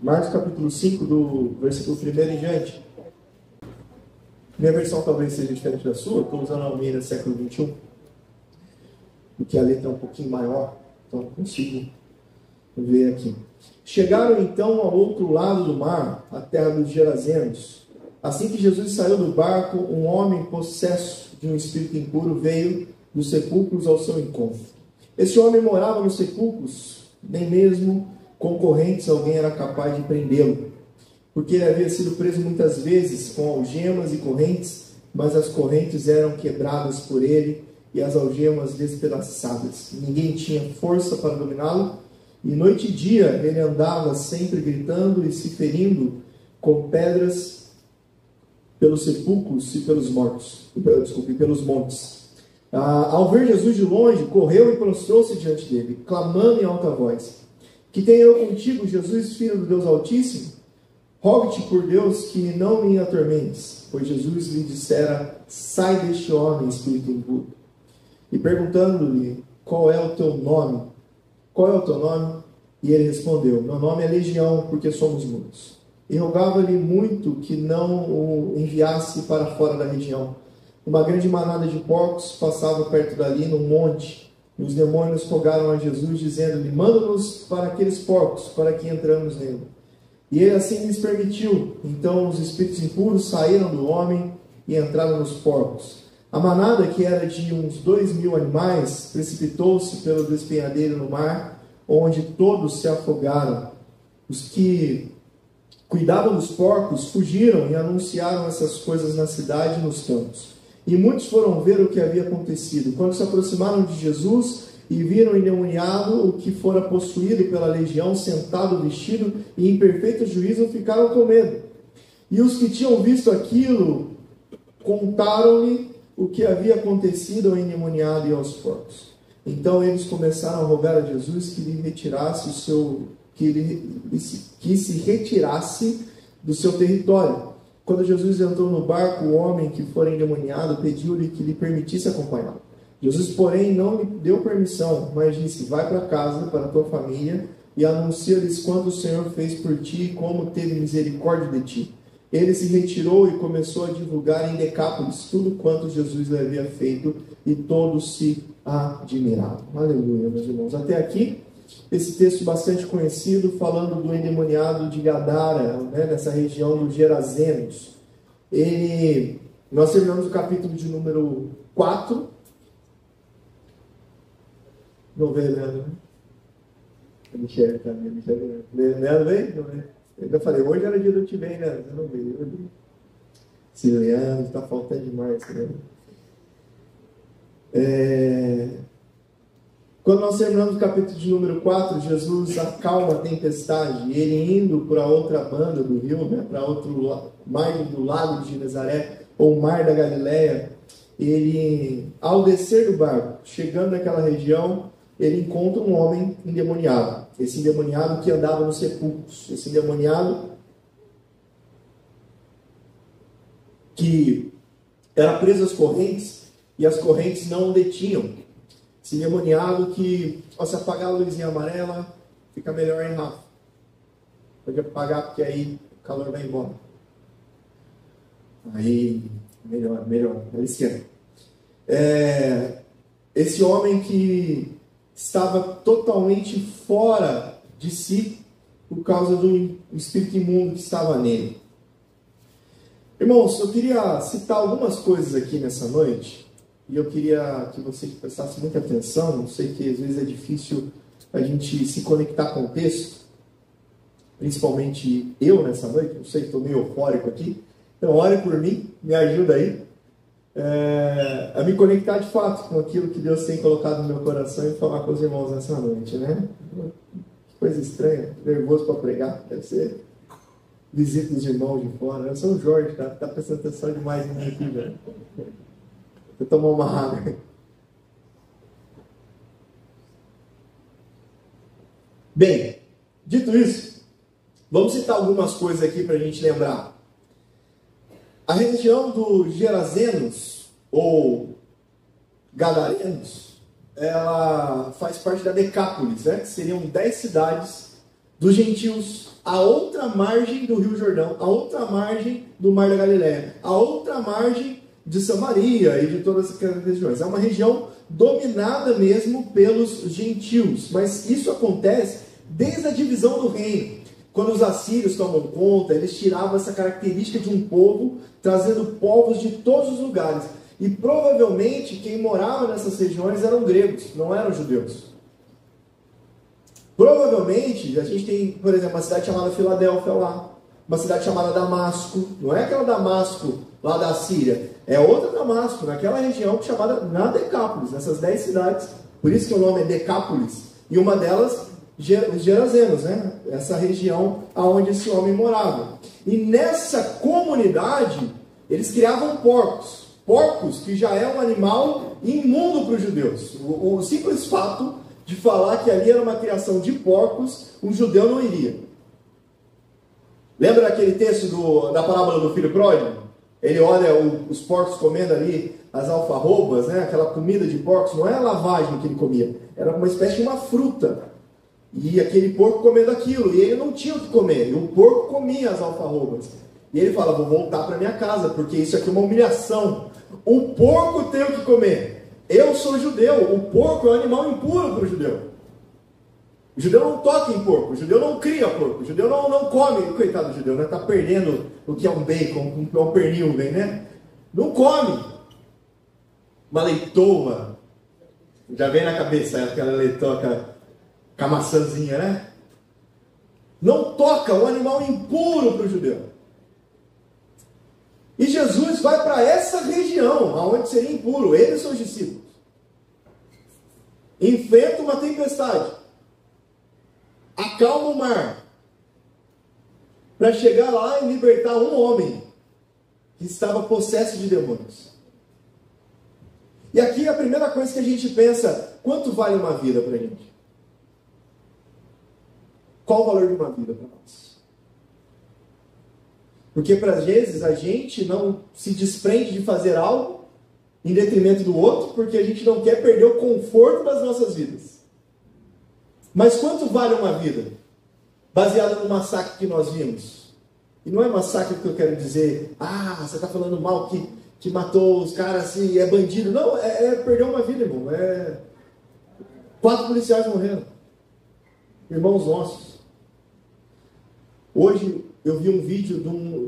Marcos capítulo 5, do versículo 1 em diante. Minha versão talvez seja diferente da sua, estou usando a Almeida século XXI, porque a letra é um pouquinho maior, então eu consigo ver aqui. Chegaram então ao outro lado do mar, a terra dos Gerazenos. Assim que Jesus saiu do barco, um homem possesso de um espírito impuro veio dos sepulcros ao seu encontro. Esse homem morava nos sepulcros, nem mesmo com correntes alguém era capaz de prendê-lo, porque ele havia sido preso muitas vezes com algemas e correntes, mas as correntes eram quebradas por ele e as algemas despedaçadas. Ninguém tinha força para dominá-lo, e noite e dia ele andava sempre gritando e se ferindo com pedras pelos sepulcros e pelos pelos montes. Ao ver Jesus de longe, correu e prostrou-se diante dele, clamando em alta voz: Que tenho eu contigo, Jesus, Filho do Deus Altíssimo? Rogue-te por Deus que não me atormentes. Pois Jesus lhe dissera: Sai deste homem, espírito impuro. E perguntando-lhe: Qual é o teu nome? Qual é o teu nome? E ele respondeu: Meu nome é Legião, porque somos muitos. E rogava-lhe muito que não o enviasse para fora da região. Uma grande manada de porcos passava perto dali, num monte. E os demônios rogaram a Jesus, dizendo-lhe: Manda-nos para aqueles porcos, para que entramos nele. E ele assim lhes permitiu. Então os espíritos impuros saíram do homem e entraram nos porcos. A manada, que era de uns 2.000 animais, precipitou-se pelo despenhadeiro no mar, onde todos se afogaram. Os que cuidavam dos porcos fugiram e anunciaram essas coisas na cidade e nos campos. E muitos foram ver o que havia acontecido. Quando se aproximaram de Jesus e viram o endemoniado, o que fora possuído pela legião, sentado, vestido e em perfeito juízo, ficaram com medo. E os que tinham visto aquilo contaram-lhe o que havia acontecido ao endemoniado e aos porcos. Então eles começaram a rogar a Jesus que lhe retirasse que se retirasse do seu território. Quando Jesus entrou no barco, o homem que fora endemoniado pediu-lhe que lhe permitisse acompanhá-lo. Jesus, porém, não lhe deu permissão, mas disse: Vai para casa, para a tua família, e anuncia-lhes quanto o Senhor fez por ti e como teve misericórdia de ti. Ele se retirou e começou a divulgar em Decápolis tudo quanto Jesus lhe havia feito, e todos se admiravam. Aleluia, meus irmãos. Até aqui, esse texto bastante conhecido, falando do endemoniado de Gadara, nessa região dos Gerazenos. Nós terminamos o capítulo de número 4. Não veio, Leandro? Michel também. Leandro veio? Não veio. Eu já falei, hoje era dia de eu te ver, Leandro. Não veio. Esse Leandro está faltando demais, né? Quando nós terminamos o capítulo de número 4, Jesus acalma a tempestade. E ele indo para outra banda do rio, para outro mar do lago de Genezaré, ou mar da Galileia, ele, ao descer do barco, chegando naquela região, ele encontra um homem endemoniado. Esse endemoniado que andava nos sepulcros. Esse endemoniado que era preso às correntes e as correntes não o detinham. Esse endemoniado que, ao se apagar a luzinha amarela, fica melhor, hein, Rafa? Pode apagar porque aí o calor vai embora. Aí, melhor. Ele esquenta. Esse homem que estava totalmente fora de si por causa do espírito imundo que estava nele. Irmãos, eu queria citar algumas coisas aqui nessa noite, e eu queria que vocês prestassem muita atenção. Eu sei que às vezes é difícil a gente se conectar com o texto, principalmente eu nessa noite. Eu sei que estou meio eufórico aqui, então ore por mim, me ajuda aí a me conectar de fato com aquilo que Deus tem colocado no meu coração e falar com os irmãos nessa noite, né? Que coisa estranha, nervoso para pregar, deve ser visita dos irmãos de fora. Eu sou o Jorge, tá prestando atenção demais em mim aqui, velho. Vou tomar uma água. Bem, dito isso, vamos citar algumas coisas aqui para a gente lembrar. A região dos Gerazenos, ou Gadarenos, ela faz parte da Decápolis, né? Que seriam 10 cidades dos gentios, a outra margem do Rio Jordão, a outra margem do Mar da Galileia, a outra margem de Samaria e de todas aquelas regiões. É uma região dominada mesmo pelos gentios, mas isso acontece desde a divisão do reino. Quando os assírios tomam conta, eles tiravam essa característica de um povo, trazendo povos de todos os lugares. E provavelmente quem morava nessas regiões eram gregos, não eram judeus. Provavelmente, a gente tem, por exemplo, uma cidade chamada Filadélfia lá, uma cidade chamada Damasco, não é aquela Damasco lá da Síria, é outra Damasco, naquela região chamada na Decápolis, nessas 10 cidades, por isso que o nome é Decápolis, e uma delas, os Gerazenos, né? Essa região onde esse homem morava. E nessa comunidade, eles criavam porcos, que já é um animal imundo para os judeus. O simples fato de falar que ali era uma criação de porcos, um judeu não iria. Lembra daquele texto da parábola do filho pródigo? Ele olha os porcos comendo ali as alfarrobas, né? Aquela comida de porcos, não é a lavagem que ele comia, era uma espécie de uma fruta. E aquele porco comendo aquilo, e ele não tinha o que comer, e o porco comia as alfarrobas. E ele fala, vou voltar para minha casa, porque isso aqui é uma humilhação. O porco tem o que comer. Eu sou judeu, o porco é um animal impuro para o judeu. O judeu não toca em porco, o judeu não cria porco, o judeu não come. Coitado do judeu, né? Está perdendo o que é um bacon, o que é um pernil, né? Não come. Uma leitoa, já vem na cabeça aquela leitoa com a maçãzinha, né? Não toca, um animal impuro para o judeu. E Jesus vai para essa região, onde seria impuro, ele e seus discípulos. Enfrenta uma tempestade. Acalma o mar. Para chegar lá e libertar um homem que estava possesso de demônios. E aqui a primeira coisa que a gente pensa, quanto vale uma vida para a gente? Qual o valor de uma vida para nós? Porque, para vezes, a gente não se desprende de fazer algo em detrimento do outro, porque a gente não quer perder o conforto das nossas vidas. Mas quanto vale uma vida? Baseada no massacre que nós vimos. E não é massacre que eu quero dizer, você está falando mal que matou os caras e é bandido. Não, é perder uma vida, irmão. 4 policiais morreram. Irmãos nossos. Hoje eu vi um vídeo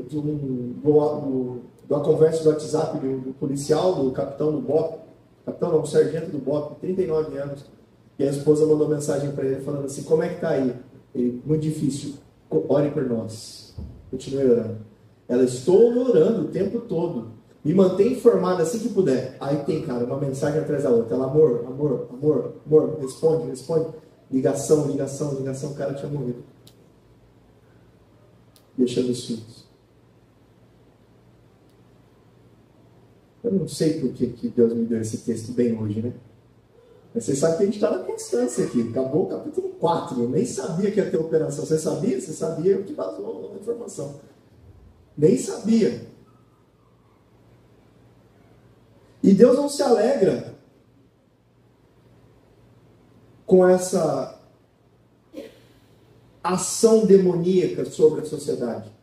de uma conversa do WhatsApp do policial, do capitão do BOP, do sargento do BOP, 39 anos, e a esposa mandou mensagem para ele falando assim, como é que está aí? Ele, muito difícil, ore por nós. Continue orando. Ela, estou orando o tempo todo, me mantém informada assim que puder. Aí tem, cara, uma mensagem atrás da outra, ela, amor, responde, ligação, o cara tinha morrido. Deixando os filhos. Eu não sei por que Deus me deu esse texto bem hoje, né? Mas você sabe que a gente está na constância aqui. Acabou o capítulo 4. Eu nem sabia que ia ter operação. Você sabia? Você sabia, eu te vazou a informação. Nem sabia. E Deus não se alegra com essa ação demoníaca sobre a sociedade.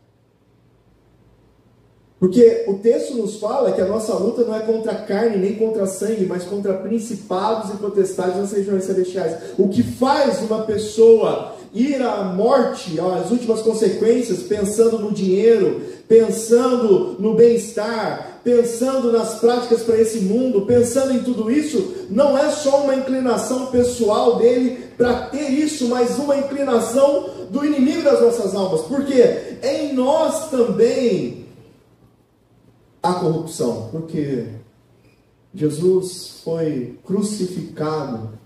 Porque o texto nos fala que a nossa luta não é contra a carne nem contra a sangue, mas contra principados e potestades nas regiões celestiais. O que faz uma pessoa ir à morte, às últimas consequências, pensando no dinheiro, pensando no bem-estar, pensando nas práticas para esse mundo, pensando em tudo isso, não é só uma inclinação pessoal dele para ter isso, mas uma inclinação do inimigo das nossas almas. Porque em nós também há corrupção. Porque Jesus foi crucificado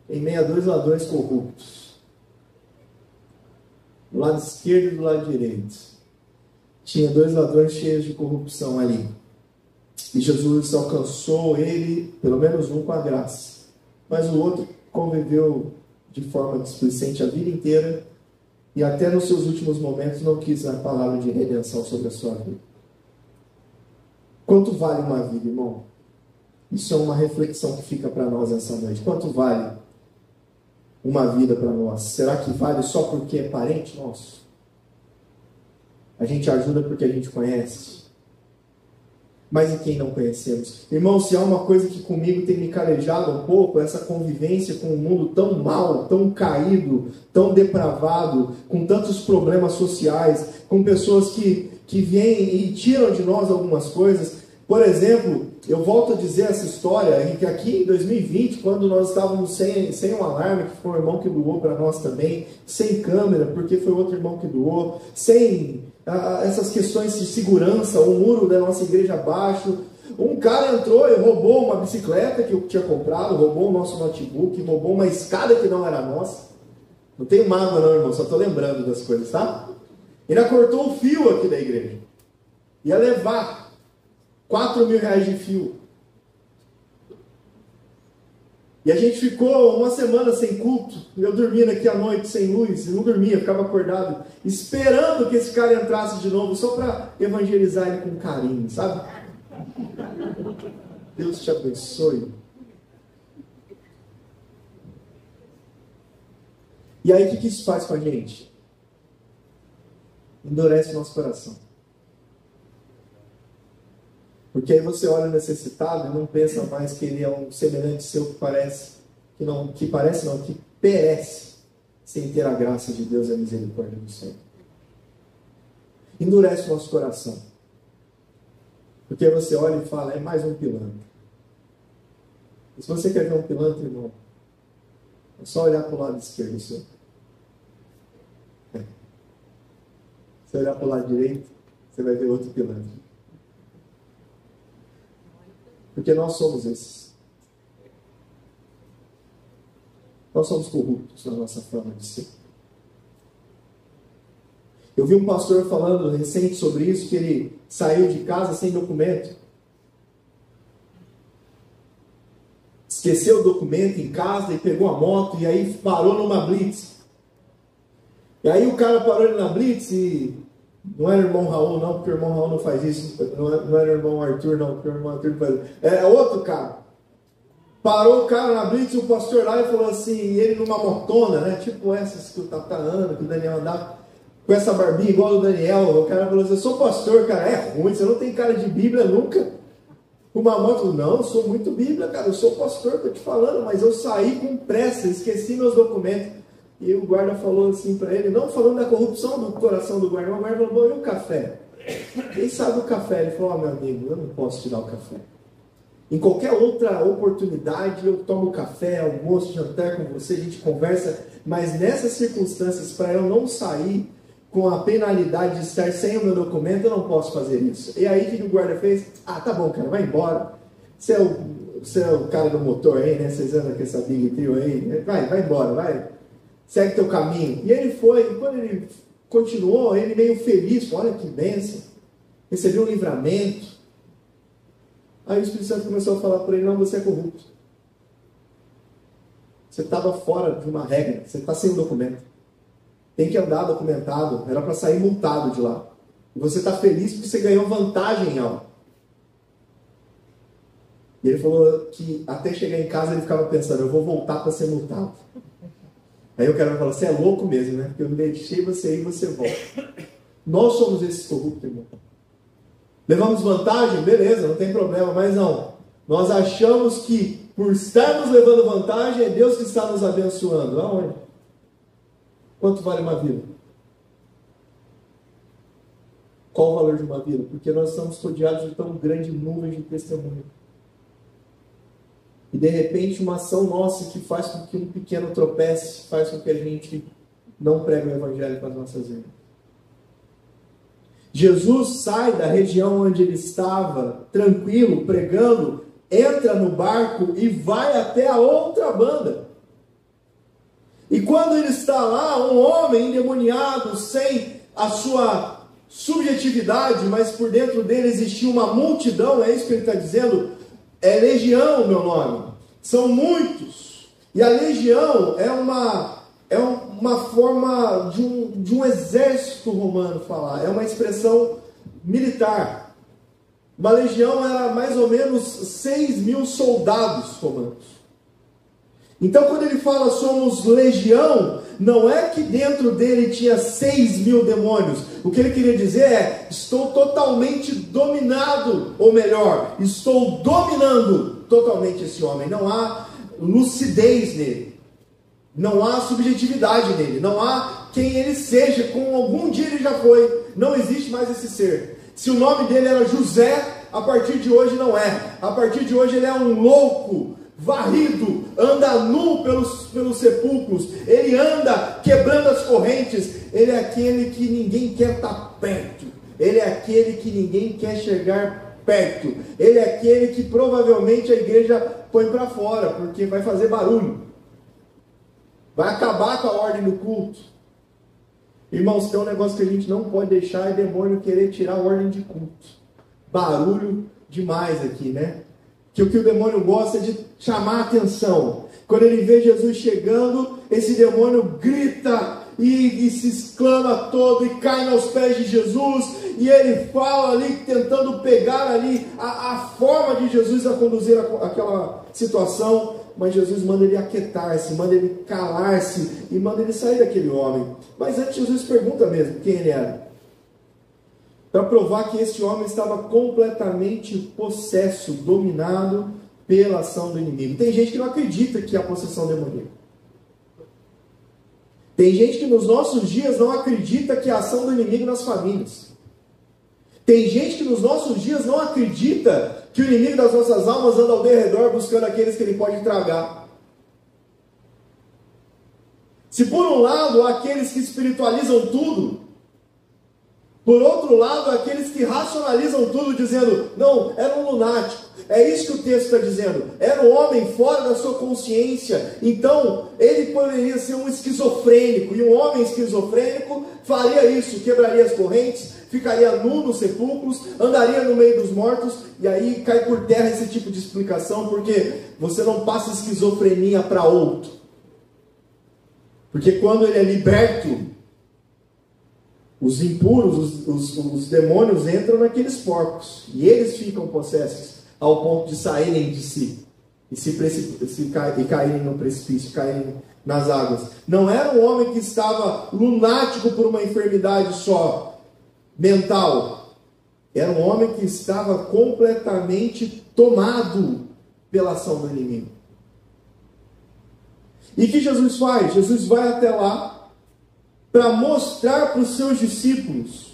em meio a 2 ladrões corruptos. Do lado esquerdo e do lado direito. Tinha 2 ladrões cheios de corrupção ali. E Jesus alcançou ele, pelo menos um, com a graça. Mas o outro conviveu de forma displicente a vida inteira e até nos seus últimos momentos não quis a palavra de redenção sobre a sua vida. Quanto vale uma vida, irmão? Isso é uma reflexão que fica para nós essa noite. Quanto vale uma vida para nós? Será que vale só porque é parente nosso? A gente ajuda porque a gente conhece. Mas em quem não conhecemos? Irmão, se há uma coisa que comigo tem me calejado um pouco, essa convivência com um mundo tão mau, tão caído, tão depravado, com tantos problemas sociais, com pessoas que vêm e tiram de nós algumas coisas. Por exemplo, eu volto a dizer essa história, em que aqui em 2020, quando nós estávamos sem um alarme, que foi um irmão que doou para nós também, sem câmera, porque foi outro irmão que doou, sem essas questões de segurança, o muro da nossa igreja abaixo, um cara entrou e roubou uma bicicleta que eu tinha comprado, roubou o nosso notebook, roubou uma escada que não era nossa. Não tenho mágoa não, irmão, só estou lembrando das coisas, tá? Ele cortou o fio aqui da igreja. Ia levar R$4.000 de fio. E a gente ficou uma semana sem culto. Eu dormindo aqui à noite sem luz. Eu não dormia, ficava acordado, esperando que esse cara entrasse de novo, só para evangelizar ele com carinho, sabe? Deus te abençoe. E aí o que isso faz com a gente? Endurece o nosso coração. Porque aí você olha o necessitado e não pensa mais que ele é um semelhante seu que perece sem ter a graça de Deus e a misericórdia do Senhor. Endurece o nosso coração. Porque aí você olha e fala, é mais um pilantra. E se você quer ver um pilantra, irmão, é só olhar para o lado esquerdo seu. Se olhar para o lado direito, você vai ver outro pilantra. Porque nós somos esses. Nós somos corruptos na nossa forma de ser. Eu vi um pastor falando recente sobre isso, que ele saiu de casa sem documento. Esqueceu o documento em casa e pegou a moto e aí parou numa blitz. E aí o cara parou ele na blitz e... Não era o irmão Raul, não, porque o irmão Raul não faz isso. Não era o irmão Arthur, não, porque o irmão Arthur não faz isso. É outro cara. Parou o cara na blitz, o pastor lá e falou assim, ele numa motona, né? Tipo essas que o Tata anda, que o Daniel andava, com essa barbinha igual o Daniel. O cara falou assim, eu sou pastor, cara. É ruim, você não tem cara de Bíblia nunca. Uma moto, não, eu sou muito Bíblia, cara. Eu sou pastor, tô te falando, mas eu saí com pressa, esqueci meus documentos. E o guarda falou assim para ele, não falando da corrupção do coração do guarda, o guarda falou, bom, e o café? Quem sabe o café? Ele falou, meu amigo, eu não posso te dar o café. Em qualquer outra oportunidade, eu tomo café, almoço, jantar com você, a gente conversa, mas nessas circunstâncias, para eu não sair com a penalidade de estar sem o meu documento, eu não posso fazer isso. E aí, o que o guarda fez? Ah, tá bom, cara, vai embora. Você é o cara do motor aí, né? Vocês andam com essa Big Trio aí. Vai embora, vai. Segue teu caminho. E ele foi, e quando ele continuou, ele meio feliz, olha que bênção, recebeu um livramento. Aí o Espírito Santo começou a falar para ele, não, você é corrupto. Você estava fora de uma regra, você está sem um documento. Tem que andar documentado, era para sair multado de lá. E você está feliz porque você ganhou vantagem em algo. E ele falou que até chegar em casa ele ficava pensando, eu vou voltar para ser multado. Aí o cara falou, você é louco mesmo, né? Porque eu deixei você ir e você volta. Nós somos esses corruptos, irmão. Levamos vantagem? Beleza, não tem problema, mas não. Nós achamos que por estarmos levando vantagem, é Deus que está nos abençoando. Aonde? Quanto vale uma vida? Qual o valor de uma vida? Porque nós estamos rodeados de tão grande nuvem de testemunho. E de repente uma ação nossa que faz com que um pequeno tropece, faz com que a gente não pregue o Evangelho para as nossas vidas. Jesus sai da região onde ele estava, tranquilo, pregando, entra no barco e vai até a outra banda. E quando ele está lá, um homem endemoniado, sem a sua subjetividade, mas por dentro dele existia uma multidão, é isso que ele está dizendo, é legião o meu nome, são muitos, e a legião é uma forma de um exército romano falar, é uma expressão militar. Uma legião era mais ou menos 6.000 soldados romanos. Então, quando ele fala somos legião, não é que dentro dele tinha 6.000 demônios. O que ele queria dizer é, estou totalmente dominado, ou melhor, estou dominando totalmente esse homem. Não há lucidez nele, não há subjetividade nele, não há quem ele seja, como algum dia ele já foi. Não existe mais esse ser. Se o nome dele era José, a partir de hoje não é. A partir de hoje ele é um louco, varrido, anda nu pelos sepulcros, ele anda quebrando as correntes, ele é aquele que ninguém quer estar perto, ele é aquele que ninguém quer chegar perto, ele é aquele que provavelmente a igreja põe para fora, porque vai fazer barulho, vai acabar com a ordem do culto. Irmãos, tem um negócio que a gente não pode deixar, é demônio querer tirar a ordem de culto. Barulho demais aqui, né? Que o demônio gosta é de chamar a atenção. Quando ele vê Jesus chegando, esse demônio grita e se exclama todo e cai aos pés de Jesus, e ele fala ali, tentando pegar ali a forma de Jesus a conduzir aquela situação, mas Jesus manda ele aquietar-se, manda ele calar-se e manda ele sair daquele homem. Mas antes Jesus pergunta mesmo quem ele era, para provar que esse homem estava completamente possesso, dominado pela ação do inimigo. Tem gente que não acredita que há possessão demoníaca. Tem gente que nos nossos dias não acredita que há ação do inimigo nas famílias. Tem gente que nos nossos dias não acredita que o inimigo das nossas almas anda ao derredor buscando aqueles que ele pode tragar. Se por um lado há aqueles que espiritualizam tudo, por outro lado, aqueles que racionalizam tudo, dizendo, não, era um lunático. É isso que o texto está dizendo. Era um homem fora da sua consciência. Então, ele poderia ser um esquizofrênico. E um homem esquizofrênico faria isso, quebraria as correntes, ficaria nu nos sepulcros, andaria no meio dos mortos. E aí cai por terra esse tipo de explicação, porque você não passa esquizofrenia para outro. Porque quando ele é liberto, os impuros, os demônios entram naqueles porcos, e eles ficam possessos, ao ponto de saírem de si, e caírem no precipício, caírem nas águas. Não era um homem que estava lunático por uma enfermidade só, mental. Era um homem que estava completamente tomado pela ação do inimigo. E o que Jesus faz? Jesus vai até lá, para mostrar para os seus discípulos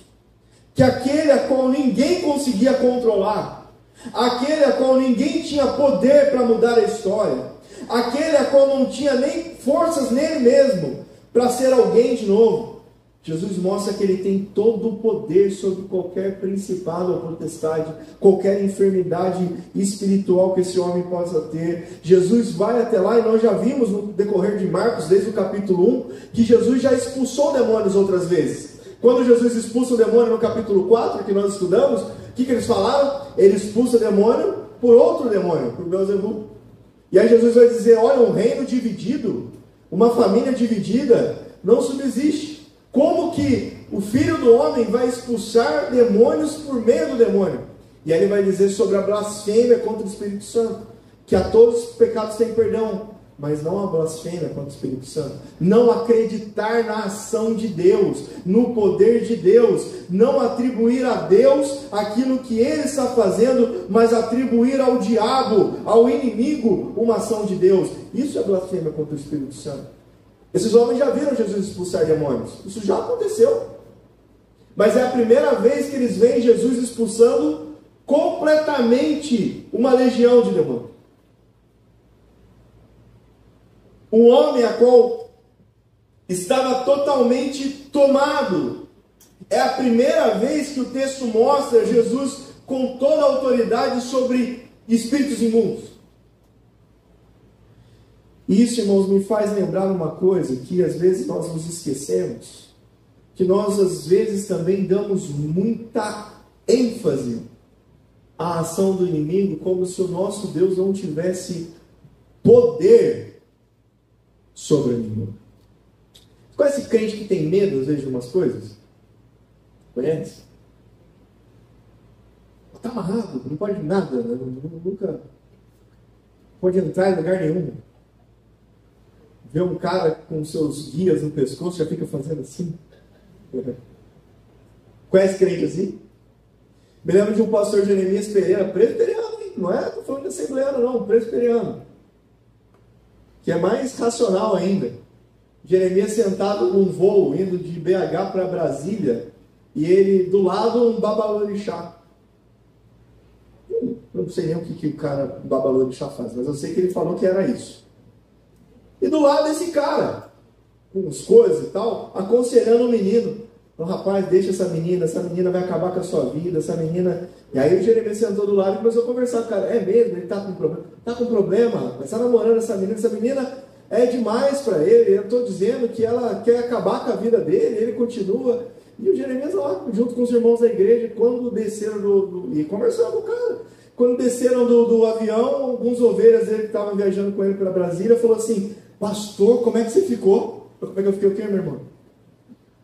que aquele a qual ninguém conseguia controlar, aquele a qual ninguém tinha poder para mudar a história, aquele a qual não tinha nem forças nele mesmo para ser alguém de novo, Jesus mostra que ele tem todo o poder sobre qualquer principado ou potestade, qualquer enfermidade espiritual que esse homem possa ter. Jesus vai até lá, e nós já vimos no decorrer de Marcos, desde o capítulo 1, que Jesus já expulsou demônios outras vezes. Quando Jesus expulsa o demônio no capítulo 4, que nós estudamos, o que eles falaram? Ele expulsa o demônio por outro demônio, por Beelzebul. E aí Jesus vai dizer, olha, um reino dividido, uma família dividida, não subsiste. Como que o Filho do Homem vai expulsar demônios por meio do demônio? E aí ele vai dizer sobre a blasfêmia contra o Espírito Santo, que a todos os pecados têm perdão, mas não a blasfêmia contra o Espírito Santo. Não acreditar na ação de Deus, no poder de Deus, não atribuir a Deus aquilo que Ele está fazendo, mas atribuir ao diabo, ao inimigo, uma ação de Deus. Isso é blasfêmia contra o Espírito Santo. Esses homens já viram Jesus expulsar demônios. Isso já aconteceu. Mas é a primeira vez que eles veem Jesus expulsando completamente uma legião de demônios. Um homem a qual estava totalmente tomado. É a primeira vez que o texto mostra Jesus com toda a autoridade sobre espíritos imundos. E isso, irmãos, me faz lembrar uma coisa que às vezes nós nos esquecemos, que nós às vezes também damos muita ênfase à ação do inimigo, como se o nosso Deus não tivesse poder sobre o inimigo. Conhece crente que tem medo às vezes de umas coisas? Conhece? Está amarrado, não pode nada, nunca pode entrar em lugar nenhum. vê um cara com seus guias no pescoço, já fica fazendo assim. Conhece crente assim? Me lembro de um pastor Jeremias Pereira, presbiteriano, hein? Não é? Estou falando de assembleano, não, presbiteriano. Que é mais racional ainda. Jeremias sentado num voo, indo de BH para Brasília, e ele, do lado, um babalorixá. Eu não sei nem o que o cara, o babalorixá faz, mas eu sei que ele falou que era isso. E do lado desse cara, com as coisas e tal, aconselhando o menino. Então, rapaz, deixa essa menina vai acabar com a sua vida, essa menina... E aí o Jeremias sentou do lado e começou a conversar com o cara. É mesmo? Ele está com problema? Está com problema, rapaz. Está namorando essa menina é demais para ele. Eu estou dizendo que ela quer acabar com a vida dele, ele continua. E o Jeremias lá, junto com os irmãos da igreja, quando desceram e conversando com o cara. Quando desceram do avião, alguns ovelhas dele que estavam viajando com ele para Brasília, falou assim: pastor, como é que você ficou? Como é que eu fiquei o quê, meu irmão?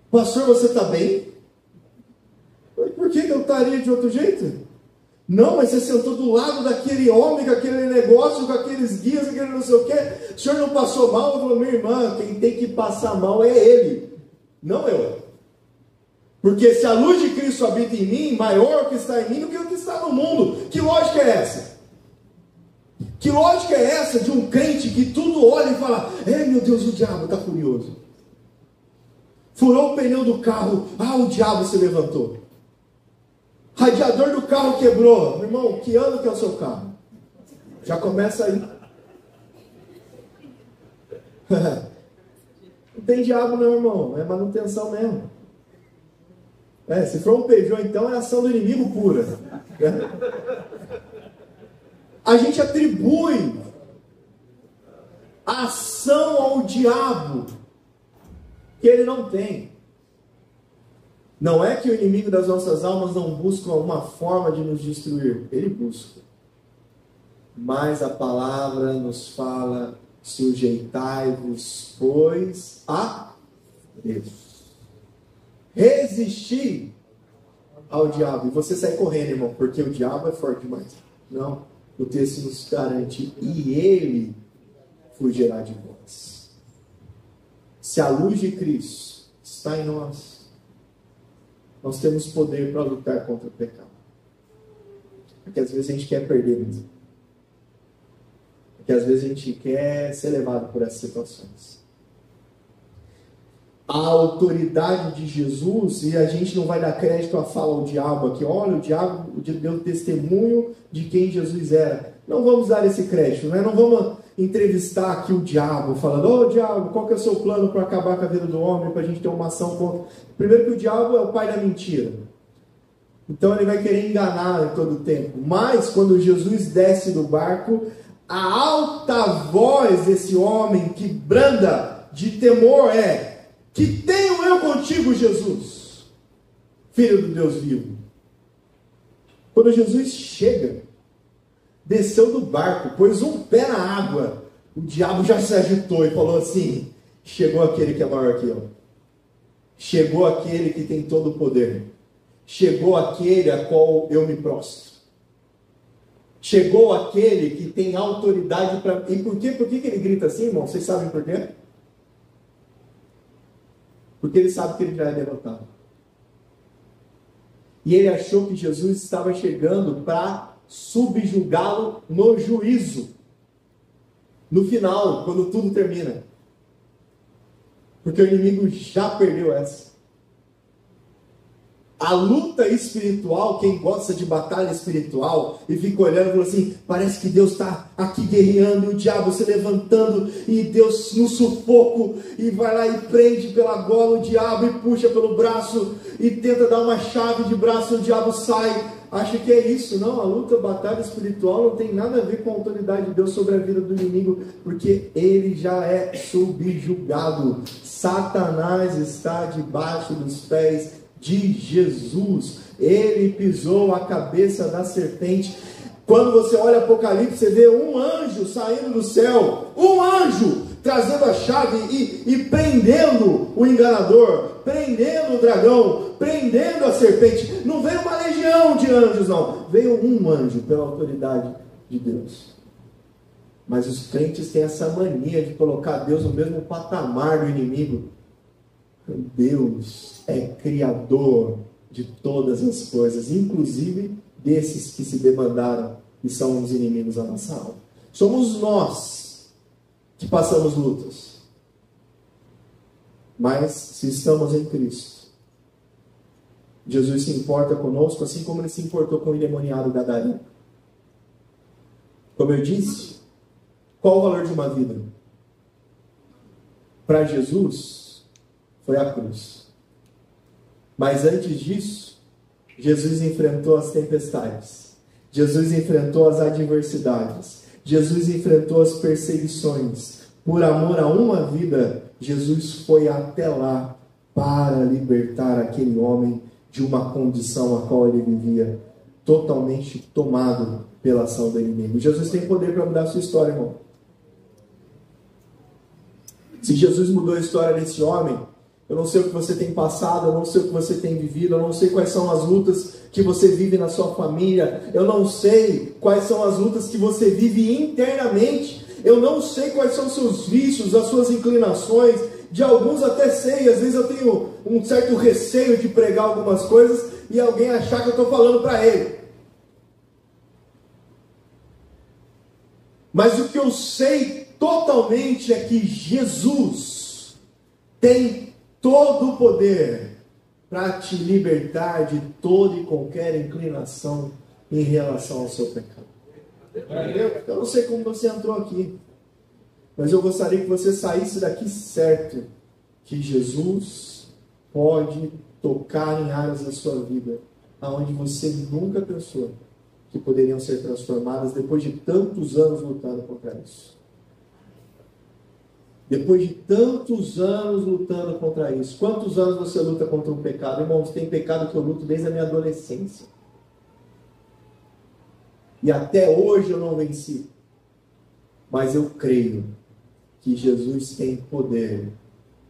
Pastor, você está bem? Por que eu estaria de outro jeito? Não, mas você sentou do lado daquele homem, com aquele negócio, com aqueles guias, aquele não sei o quê. O senhor não passou mal? Eu falei: minha irmã, quem tem que passar mal é ele, não eu. Porque se a luz de Cristo habita em mim, maior o que está em mim do que o que está no mundo. Que lógica é essa? Que lógica é essa de um crente que tudo olha e fala: meu Deus, o diabo está furioso. Furou o pneu do carro, o diabo se levantou. Radiador do carro quebrou. Meu irmão, que ano que é o seu carro? Já começa aí. Não tem diabo não, irmão. É manutenção mesmo. Se for um Peugeot, então é ação do inimigo pura. A gente atribui a ação ao diabo que ele não tem. Não é que o inimigo das nossas almas não busca uma forma de nos destruir. Ele busca. Mas a palavra nos fala: sujeitai-vos, pois, a Deus. Resistir ao diabo. E você sai correndo, irmão, porque o diabo é forte demais. Não. O texto nos garante: e ele fugirá de vós. Se a luz de Cristo está em nós, nós temos poder para lutar contra o pecado. Porque às vezes a gente quer perder mesmo. Porque às vezes a gente quer ser levado por essas situações. A autoridade de Jesus, e a gente não vai dar crédito à fala ao diabo aqui. Olha, o diabo deu testemunho de quem Jesus era. Não vamos dar esse crédito, né? Não vamos entrevistar aqui o diabo, falando: diabo, qual que é o seu plano para acabar com a vida do homem, para a gente ter uma ação contra... Primeiro que o diabo é o pai da mentira. Então ele vai querer enganar em todo o tempo. Mas quando Jesus desce do barco, a alta voz desse homem que branda de temor é: que tenho eu contigo, Jesus, Filho do Deus vivo. Quando Jesus chega, desceu do barco, pôs um pé na água, o diabo já se agitou e falou assim: chegou aquele que é maior que eu. Chegou aquele que tem todo o poder. Chegou aquele a qual eu me prostro. Chegou aquele que tem autoridade para... E por quê? Por que ele grita assim, irmão? Vocês sabem por quê? Porque ele sabe que ele já é derrotado. E ele achou que Jesus estava chegando para subjugá-lo no juízo. No final, quando tudo termina. Porque o inimigo já perdeu essa. A luta espiritual, quem gosta de batalha espiritual e fica olhando e fala assim: parece que Deus está aqui guerreando, e o diabo se levantando, e Deus no sufoco, e vai lá e prende pela gola o diabo, e puxa pelo braço, e tenta dar uma chave de braço, e o diabo sai. Acha que é isso? Não, a luta, a batalha espiritual não tem nada a ver com a autoridade de Deus sobre a vida do inimigo, porque ele já é subjugado. Satanás está debaixo dos pés de Jesus. Ele pisou a cabeça da serpente. Quando você olha Apocalipse, você vê um anjo saindo do céu, um anjo trazendo a chave e prendendo o enganador, prendendo o dragão, prendendo a serpente. Não veio uma legião de anjos, não. Veio um anjo pela autoridade de Deus. Mas os crentes têm essa mania de colocar Deus no mesmo patamar do inimigo. Deus é criador de todas as coisas, inclusive desses que se demandaram e são os inimigos da nossa alma. Somos nós que passamos lutas. Mas se estamos em Cristo, Jesus se importa conosco, assim como ele se importou com o endemoniado gadareno. Como eu disse, qual o valor de uma vida? Para Jesus, foi a cruz. Mas antes disso, Jesus enfrentou as tempestades. Jesus enfrentou as adversidades. Jesus enfrentou as perseguições. Por amor a uma vida, Jesus foi até lá para libertar aquele homem de uma condição a qual ele vivia, totalmente tomado pela ação do inimigo. Jesus tem poder para mudar a sua história, irmão. Se Jesus mudou a história desse homem, eu não sei o que você tem passado, eu não sei o que você tem vivido, eu não sei quais são as lutas que você vive na sua família, eu não sei quais são as lutas que você vive internamente, eu não sei quais são os seus vícios, as suas inclinações, de alguns até sei, às vezes eu tenho um certo receio de pregar algumas coisas e alguém achar que eu estou falando para ele. Mas o que eu sei totalmente é que Jesus tem todo o poder para te libertar de toda e qualquer inclinação em relação ao seu pecado. Eu não sei como você entrou aqui, mas eu gostaria que você saísse daqui certo que Jesus pode tocar em áreas da sua vida aonde você nunca pensou que poderiam ser transformadas depois de tantos anos lutando contra isso. Depois de tantos anos lutando contra isso. Quantos anos você luta contra um pecado? Irmãos, tem pecado que eu luto desde a minha adolescência. E até hoje eu não venci. Mas eu creio que Jesus tem poder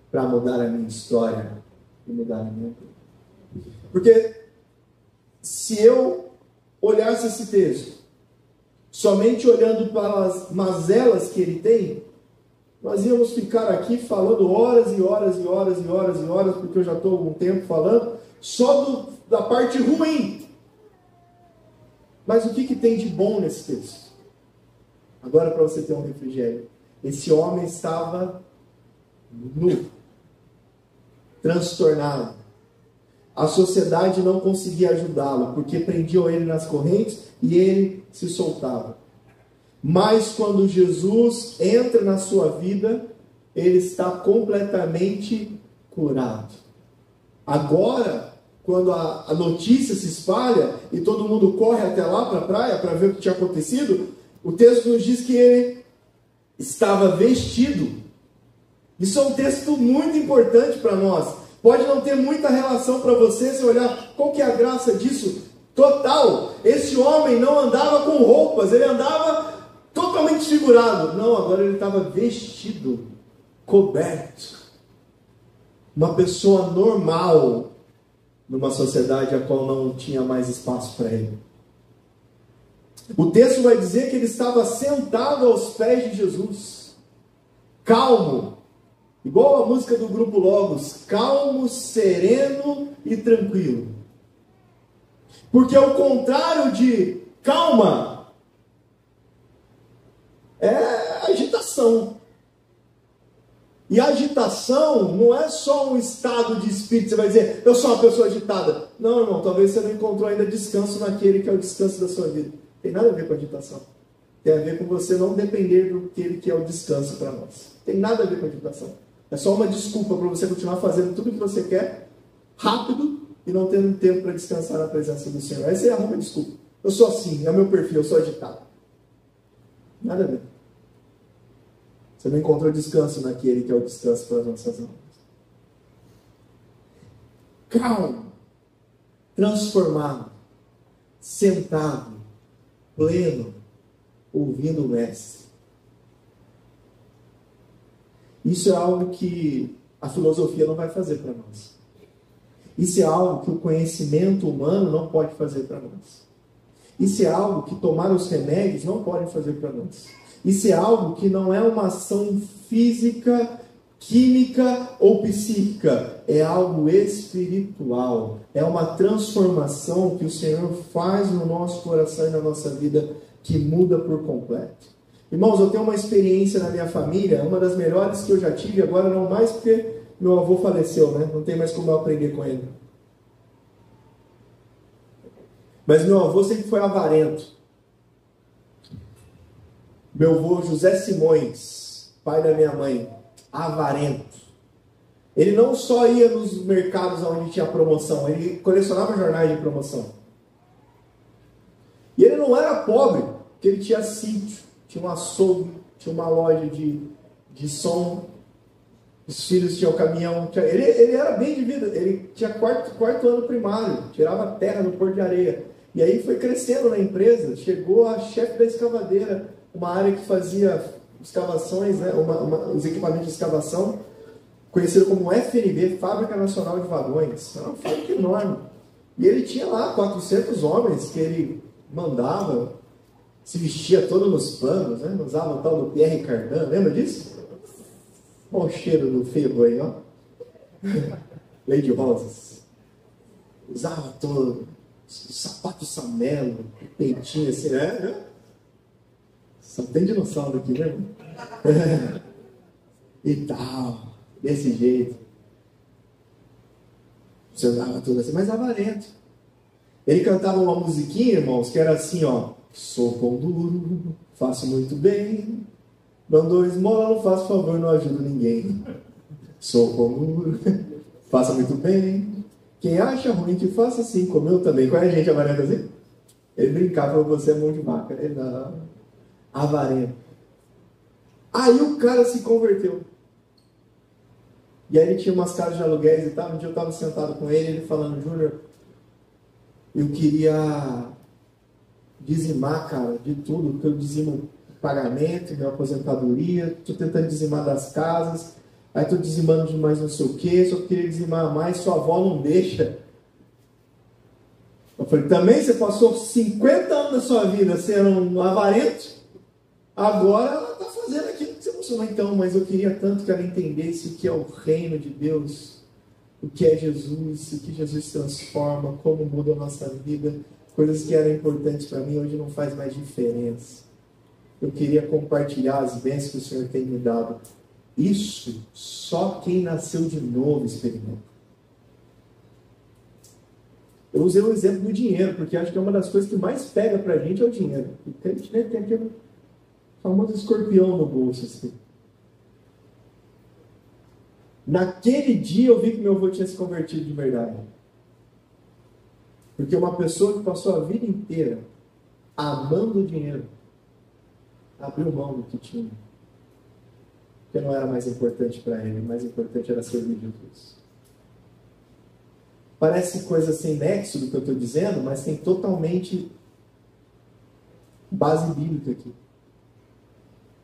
para mudar a minha história e mudar a minha vida. Porque se eu olhasse esse texto, somente olhando para as mazelas que ele tem, nós íamos ficar aqui falando horas e horas e horas e horas e horas, porque eu já estou há algum tempo falando, só da parte ruim. Mas o que tem de bom nesse texto? Agora, para você ter um refrigério. Esse homem estava nu, transtornado. A sociedade não conseguia ajudá-lo, porque prendiam ele nas correntes e ele se soltava. Mas quando Jesus entra na sua vida, ele está completamente curado. Agora, quando a notícia se espalha e todo mundo corre até lá para a praia para ver o que tinha acontecido, o texto nos diz que ele estava vestido. Isso é um texto muito importante para nós. Pode não ter muita relação para você se olhar qual que é a graça disso. Total. Esse homem não andava com roupas, ele andava totalmente figurado. Não, agora ele estava vestido, coberto. Uma pessoa normal numa sociedade a qual não tinha mais espaço para ele. O texto vai dizer que ele estava sentado aos pés de Jesus, calmo, igual a música do grupo Logos, calmo, sereno e tranquilo. Porque ao contrário de calma, é agitação. E agitação não é só um estado de espírito, você vai dizer, eu sou uma pessoa agitada. Não, irmão, talvez você não encontrou ainda descanso naquele que é o descanso da sua vida. Tem nada a ver com agitação. Tem a ver com você não depender do que é o descanso para nós. Tem nada a ver com agitação. É só uma desculpa para você continuar fazendo tudo o que você quer, rápido, e não tendo tempo para descansar na presença do Senhor. Essa é a uma desculpa. Eu sou assim, é o meu perfil, eu sou agitado. Nada a ver. Você não encontrou descanso naquele que é o descanso para as nossas almas. Calmo, transformado, sentado, pleno, ouvindo o Mestre. Isso é algo que a filosofia não vai fazer para nós. Isso é algo que o conhecimento humano não pode fazer para nós. Isso é algo que tomar os remédios não podem fazer para nós. Isso é algo que não é uma ação física, química ou psíquica. É algo espiritual. É uma transformação que o Senhor faz no nosso coração e na nossa vida, que muda por completo. Irmãos, eu tenho uma experiência na minha família, uma das melhores que eu já tive, agora não mais porque meu avô faleceu, né? Não tem mais como eu aprender com ele. Mas meu avô sempre foi avarento. Meu avô José Simões, pai da minha mãe, avarento. Ele não só ia nos mercados onde tinha promoção, ele colecionava jornais de promoção. E ele não era pobre, porque ele tinha sítio, tinha um açougue, tinha uma loja de som, os filhos tinham caminhão. Ele era bem de vida, ele tinha quarto ano primário, tirava terra no Porto de Areia. E aí foi crescendo na empresa, chegou a chefe da escavadeira, uma área que fazia escavações, né, os equipamentos de escavação, conhecido como FNV, Fábrica Nacional de Vagões. Era uma fábrica enorme. E ele tinha lá 400 homens que ele mandava, se vestia todo nos panos, né? Usava o tal do Pierre Cardin, lembra disso? Olha o cheiro do febo aí, ó. Lady Rosas. Usava todo, sapato samelo, peitinho assim, né? Só tem dinossauro aqui, né? E tal, desse jeito. Você usava tudo assim, mas avarento. Ele cantava uma musiquinha, irmãos, que era assim, ó. Sou pão duro, faço muito bem. Não dou esmola, não faço favor, não ajudo ninguém. Sou pão duro, faço muito bem. Quem acha ruim que faça assim, como eu também. Qual é a gente avarento assim? Ele brincava, você é mão de vaca. Ele não. Avarento. Aí o cara se converteu. E aí ele tinha umas casas de aluguéis e tal. Um dia eu estava sentado com ele, ele falando, Júnior, eu queria dizimar, cara, de tudo, porque eu dizimo pagamento, minha aposentadoria, estou tentando dizimar das casas, aí estou dizimando de mais não sei o que, só queria dizimar mais, sua avó não deixa. Eu falei, também você passou 50 anos da sua vida sendo um avarento, agora ela está fazendo aquilo que você funcionou então, mas eu queria tanto que ela entendesse o que é o reino de Deus, o que é Jesus, o que Jesus transforma, como muda a nossa vida, coisas que eram importantes para mim, hoje não faz mais diferença. Eu queria compartilhar as bênçãos que o Senhor tem me dado. Isso só quem nasceu de novo experimenta. Eu usei o exemplo do dinheiro, porque acho que é uma das coisas que mais pega pra gente é o dinheiro. Porque a gente tem aquele famoso escorpião no bolso. Assim. Naquele dia eu vi que meu avô tinha se convertido de verdade. Porque uma pessoa que passou a vida inteira amando o dinheiro, abriu mão do que tinha. Porque não era mais importante para ele, o mais importante era servir Jesus. Parece coisa sem nexo do que eu estou dizendo, mas tem totalmente base bíblica aqui. O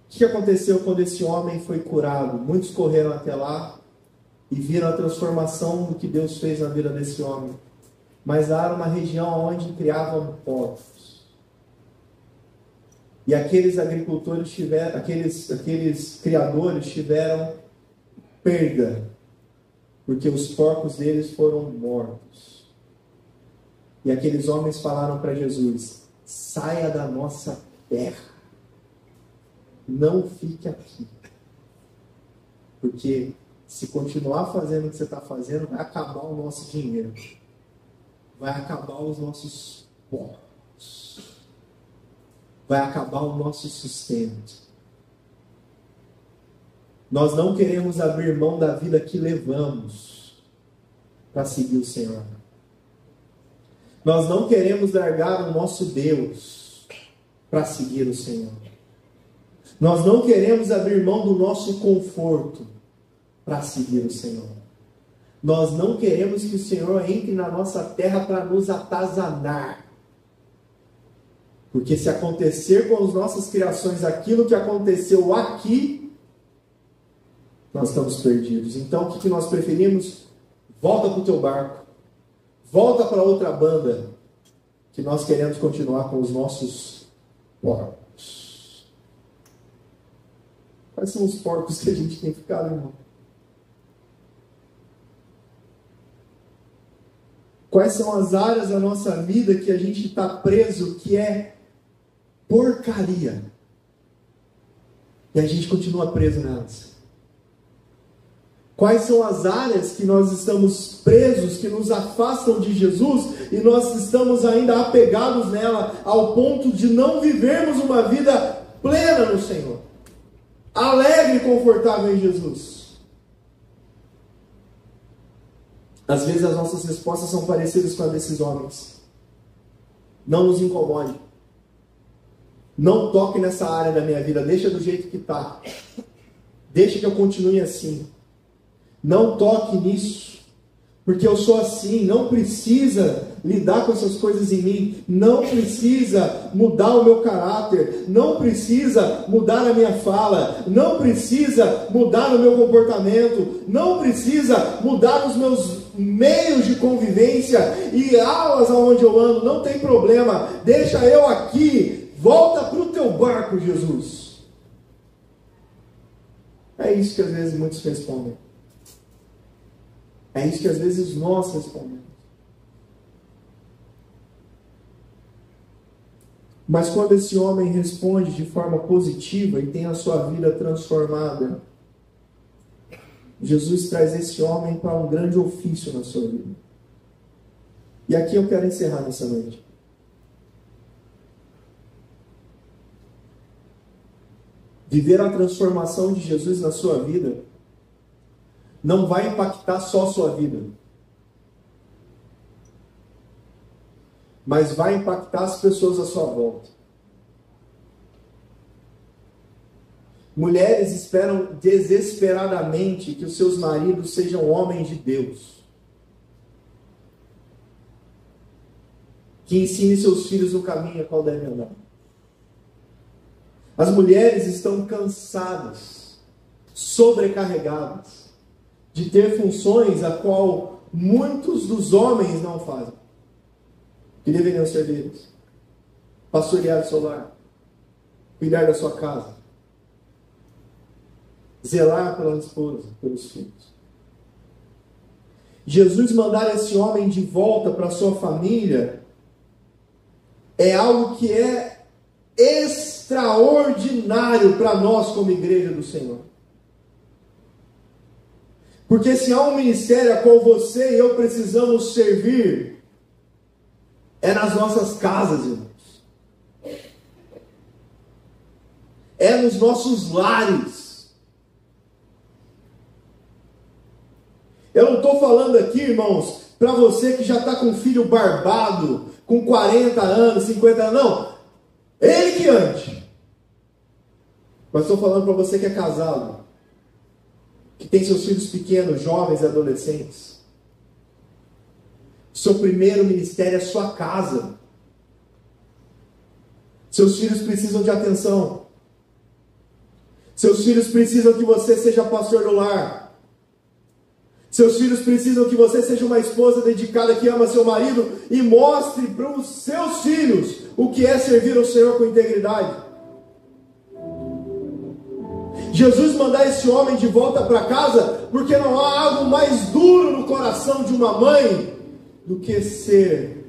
que aconteceu quando esse homem foi curado? Muitos correram até lá e viram a transformação do que Deus fez na vida desse homem. Mas lá era uma região onde criavam porcos. E aqueles agricultores tiveram, aqueles criadores tiveram perda, porque os porcos deles foram mortos. E aqueles homens falaram para Jesus, saia da nossa terra, não fique aqui. Porque se continuar fazendo o que você está fazendo, vai acabar o nosso dinheiro. Vai acabar os nossos porcos. Vai acabar o nosso sustento. Nós não queremos abrir mão da vida que levamos para seguir o Senhor. Nós não queremos largar o nosso Deus para seguir o Senhor. Nós não queremos abrir mão do nosso conforto para seguir o Senhor. Nós não queremos que o Senhor entre na nossa terra para nos atazanar. Porque se acontecer com as nossas criações aquilo que aconteceu aqui, nós estamos perdidos. Então o que nós preferimos? Volta para o teu barco. Volta para outra banda. Que nós queremos continuar com os nossos porcos. Quais são os porcos que a gente tem ficado, irmão? Quais são as áreas da nossa vida que a gente está preso, que é porcaria? E a gente continua preso nelas. Quais são as áreas que nós estamos presos, que nos afastam de Jesus, e nós estamos ainda apegados nela, ao ponto de não vivermos uma vida plena no Senhor, alegre e confortável em Jesus? Às vezes as nossas respostas são parecidas com a desses homens. Não nos incomode. Não toque nessa área da minha vida. Deixa do jeito que está. Deixa que eu continue assim. Não toque nisso. Porque eu sou assim. Não precisa lidar com essas coisas em mim. Não precisa mudar o meu caráter. Não precisa mudar a minha fala. Não precisa mudar o meu comportamento. Não precisa mudar os meus meios de convivência e aulas aonde eu ando. Não tem problema. Deixa eu aqui. Volta para o teu barco, Jesus. É isso que às vezes muitos respondem. É isso que às vezes nós respondemos. Mas quando esse homem responde de forma positiva e tem a sua vida transformada, Jesus traz esse homem para um grande ofício na sua vida. E aqui eu quero encerrar nessa noite. Viver a transformação de Jesus na sua vida não vai impactar só a sua vida, mas vai impactar as pessoas à sua volta. Mulheres esperam desesperadamente que os seus maridos sejam homens de Deus, que ensinem seus filhos o caminho a qual devem andar. As mulheres estão cansadas, sobrecarregadas, de ter funções a qual muitos dos homens não fazem, que deveriam ser deles: pastorear o seu lar, cuidar da sua casa, zelar pela esposa, pelos filhos. Jesus mandar esse homem de volta para a sua família é algo que é extraordinário para nós como igreja do Senhor. Porque se há um ministério a qual você e eu precisamos servir, é nas nossas casas, irmãos. É nos nossos lares. Eu não estou falando aqui, irmãos, para você que já está com um filho barbado, com 40 anos, 50 anos, não. Ele que ande. Mas estou falando para você que é casado, que tem seus filhos pequenos, jovens e adolescentes. Seu primeiro ministério é a sua casa. Seus filhos precisam de atenção. Seus filhos precisam que você seja pastor do lar. Seus filhos precisam que você seja uma esposa dedicada que ama seu marido e mostre para os seus filhos o que é servir ao Senhor com integridade. Jesus mandar esse homem de volta para casa, porque não há algo mais duro no coração de uma mãe do que ser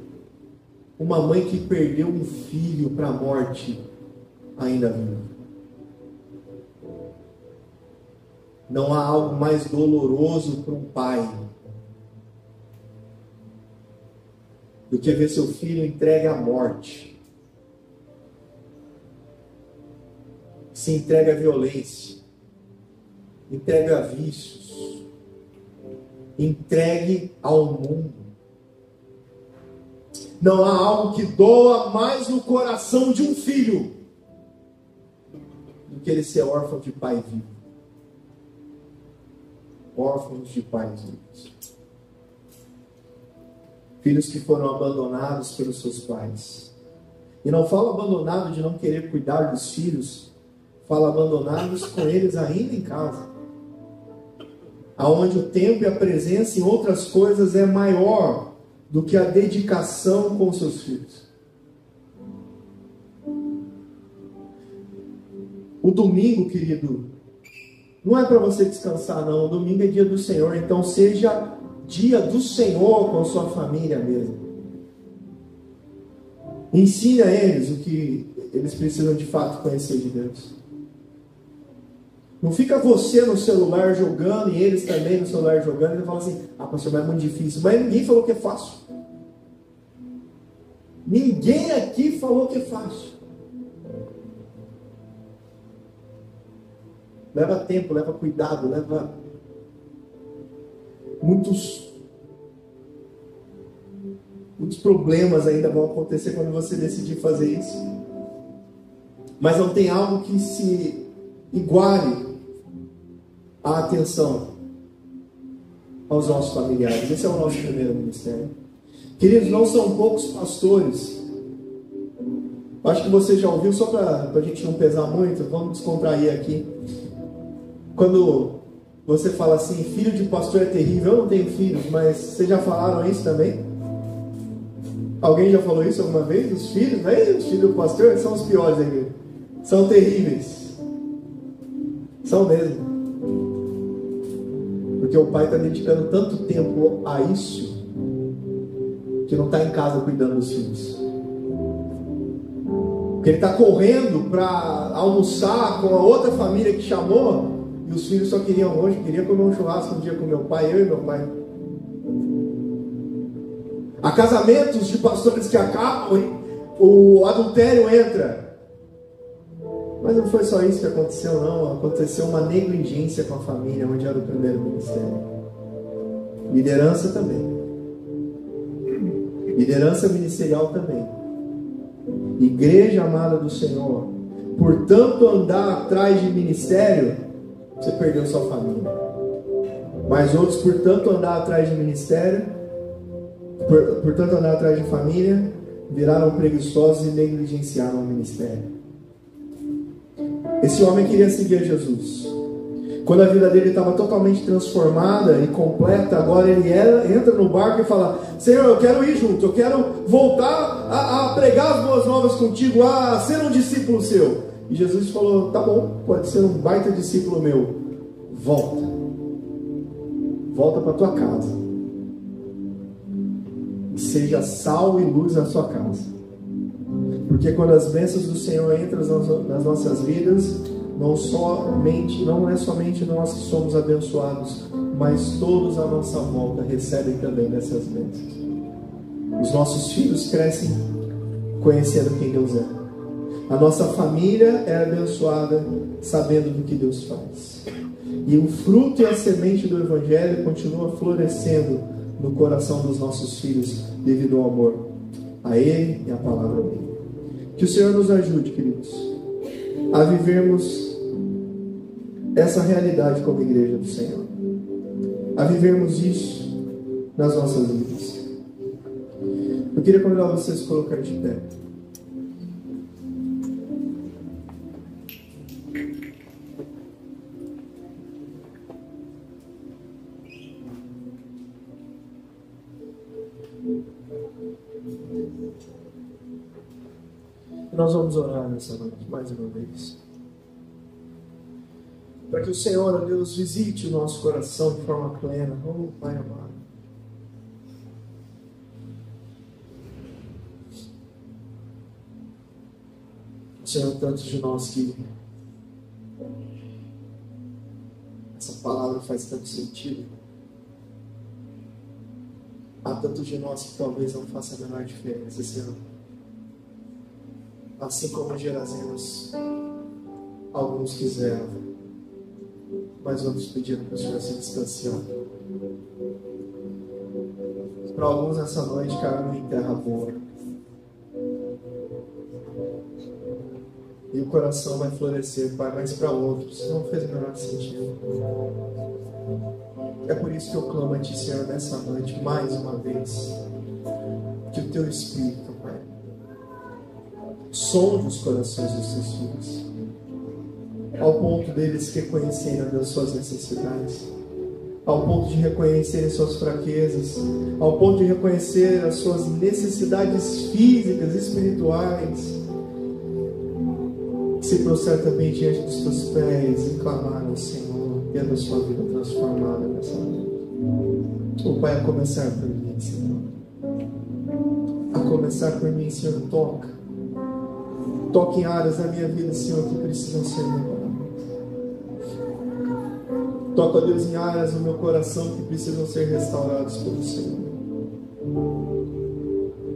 uma mãe que perdeu um filho para a morte ainda vivo. Não há algo mais doloroso para um pai do que ver seu filho entregue à morte, se entrega à violência, entregue a vícios, entregue ao mundo. Não há algo que doa mais no coração de um filho do que ele ser órfão de pai vivo. Órfãos de pais vivos. Filhos que foram abandonados pelos seus pais. E não falo abandonado de não querer cuidar dos filhos, falo abandonados com eles ainda em casa, aonde o tempo e a presença em outras coisas é maior do que a dedicação com seus filhos. O domingo, querido, Não é para você descansar, não. O domingo é dia do Senhor, então seja dia do Senhor com a sua família mesmo. Ensina eles o que eles precisam de fato conhecer de Deus. Não fica você no celular jogando e eles também no celular jogando e fala assim: ah, pastor, mas é muito difícil. Mas ninguém falou que é fácil. Ninguém aqui falou que é fácil. Leva tempo, leva cuidado, leva muitos problemas ainda vão acontecer quando você decidir fazer isso. Mas não tem algo que se iguale à atenção aos nossos familiares. Esse é o nosso primeiro ministério. Queridos, não são poucos pastores. Acho que você já ouviu, só para a gente não pesar muito, vamos descontrair aqui. Quando você fala assim, filho de pastor é terrível, eu não tenho filhos, mas vocês já falaram isso também? Alguém já falou isso alguma vez? Os filhos, os filhos do pastor são os piores aí. São terríveis. São mesmo. Porque o pai está dedicando tanto tempo a isso, que não está em casa cuidando dos filhos. Porque ele está correndo para almoçar com a outra família que chamou, e os filhos só queriam hoje, queriam comer um churrasco um dia com meu pai, eu e meu pai. Há casamentos de pastores que acabam e o adultério entra. Mas não foi só isso que aconteceu, não. Aconteceu uma negligência com a família, onde era o primeiro ministério. Liderança também. Liderança ministerial também. Igreja amada do Senhor. Por tanto andar atrás de ministério, você perdeu sua família. Mas outros, por tanto andar atrás de ministério, por tanto andar atrás de família, viraram preguiçosos e negligenciaram o ministério. Esse homem queria seguir a Jesus. Quando a vida dele estava totalmente transformada e completa, agora ele entra no barco e fala: Senhor, eu quero ir junto, eu quero voltar a pregar as boas novas contigo, a ser um discípulo seu. E Jesus falou: tá bom, pode ser um baita discípulo meu. Volta para tua casa. Seja sal e luz na sua casa. Porque quando as bênçãos do Senhor entram nas nossas vidas, não é somente nós que somos abençoados, mas todos à nossa volta recebem também dessas bênçãos. Os nossos filhos crescem conhecendo quem Deus é. A nossa família é abençoada sabendo do que Deus faz. E o fruto e a semente do Evangelho continua florescendo no coração dos nossos filhos, devido ao amor a Ele e à palavra dele. Que o Senhor nos ajude, queridos, a vivermos essa realidade como igreja do Senhor, a vivermos isso nas nossas vidas. Eu queria convidar vocês a colocar de pé. Nós vamos orar nessa noite, mais uma vez. Para que o Senhor, ó Deus, visite o nosso coração de forma plena. Oh, Pai amado. Senhor, tantos de nós que essa palavra faz tanto sentido. Há tantos de nós que talvez não faça a menor diferença, Senhor. Assim como Gerazenos, alguns quiseram, mas outros pediram para o Senhor se distanciar. Para alguns essa noite caiu em terra boa. E o coração vai florescer, Pai, mas para outros não fez o menor sentido. É por isso que eu clamo a Ti, Senhor, nessa noite, mais uma vez, que o Teu Espírito, Pai, sonde os corações dos Teus filhos, ao ponto deles reconhecerem as suas necessidades, ao ponto de reconhecerem suas fraquezas, ao ponto de reconhecer as suas necessidades físicas, espirituais, se prostrar também diante dos Teus pés e clamar ao Senhor. tendo a sua vida transformada nessa noite. Oh Pai, a começar por mim, Senhor. A começar por mim, Senhor, toca. Toca em áreas da minha vida, Senhor, que precisam ser melhoradas. Toca, Deus, em áreas do meu coração que precisam ser restauradas pelo Senhor.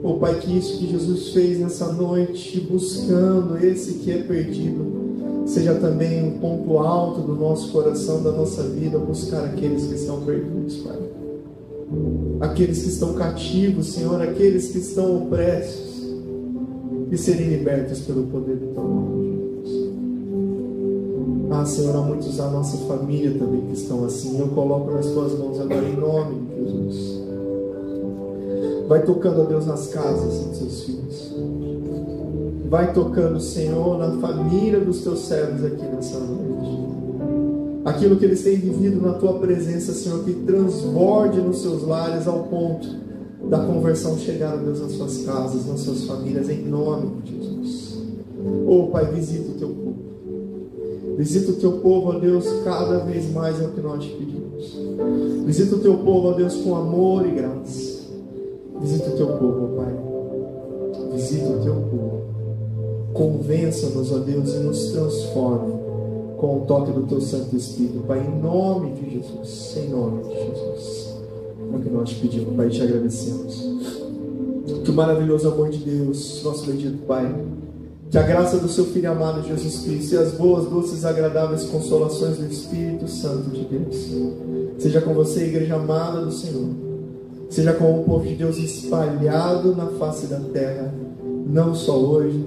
Oh Pai, que isso que Jesus fez nessa noite, buscando esse que é perdido, seja também um ponto alto do nosso coração, da nossa vida, buscar aqueles que estão perdidos, Pai. Aqueles que estão cativos, Senhor, aqueles que estão opressos, e serem libertos pelo poder do Teu nome, Jesus. Ah, Senhor, há muitos da nossa família também que estão assim. Eu coloco nas Tuas mãos agora, em nome de Jesus. Vai tocando, ó Deus, nas casas dos Teus filhos. Vai tocando, Senhor, na família dos Teus servos aqui nessa noite. Aquilo que eles têm vivido na Tua presença, Senhor, que transborde nos seus lares ao ponto da conversão chegar, ó Deus, nas suas casas, nas suas famílias, em nome de Jesus. Oh Pai, visita o Teu povo. Visita o Teu povo, ó Deus, cada vez mais é o que nós te pedimos. Visita o Teu povo, ó Deus, com amor e graça. Visita o Teu povo, ó Pai. Visita o Teu povo. Convença-nos, ó Deus, e nos transforme com o toque do Teu Santo Espírito, Pai, em nome de Jesus. Em nome de Jesus. É o que nós te pedimos, Pai, e te agradecemos. Que o maravilhoso amor de Deus, nosso bendito Pai, que a graça do Seu Filho amado Jesus Cristo e as boas, doces e agradáveis consolações do Espírito Santo de Deus seja com você, igreja amada do Senhor, seja com o povo de Deus espalhado na face da terra, não só hoje,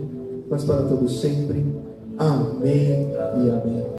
mas para todo sempre. Amém e amém.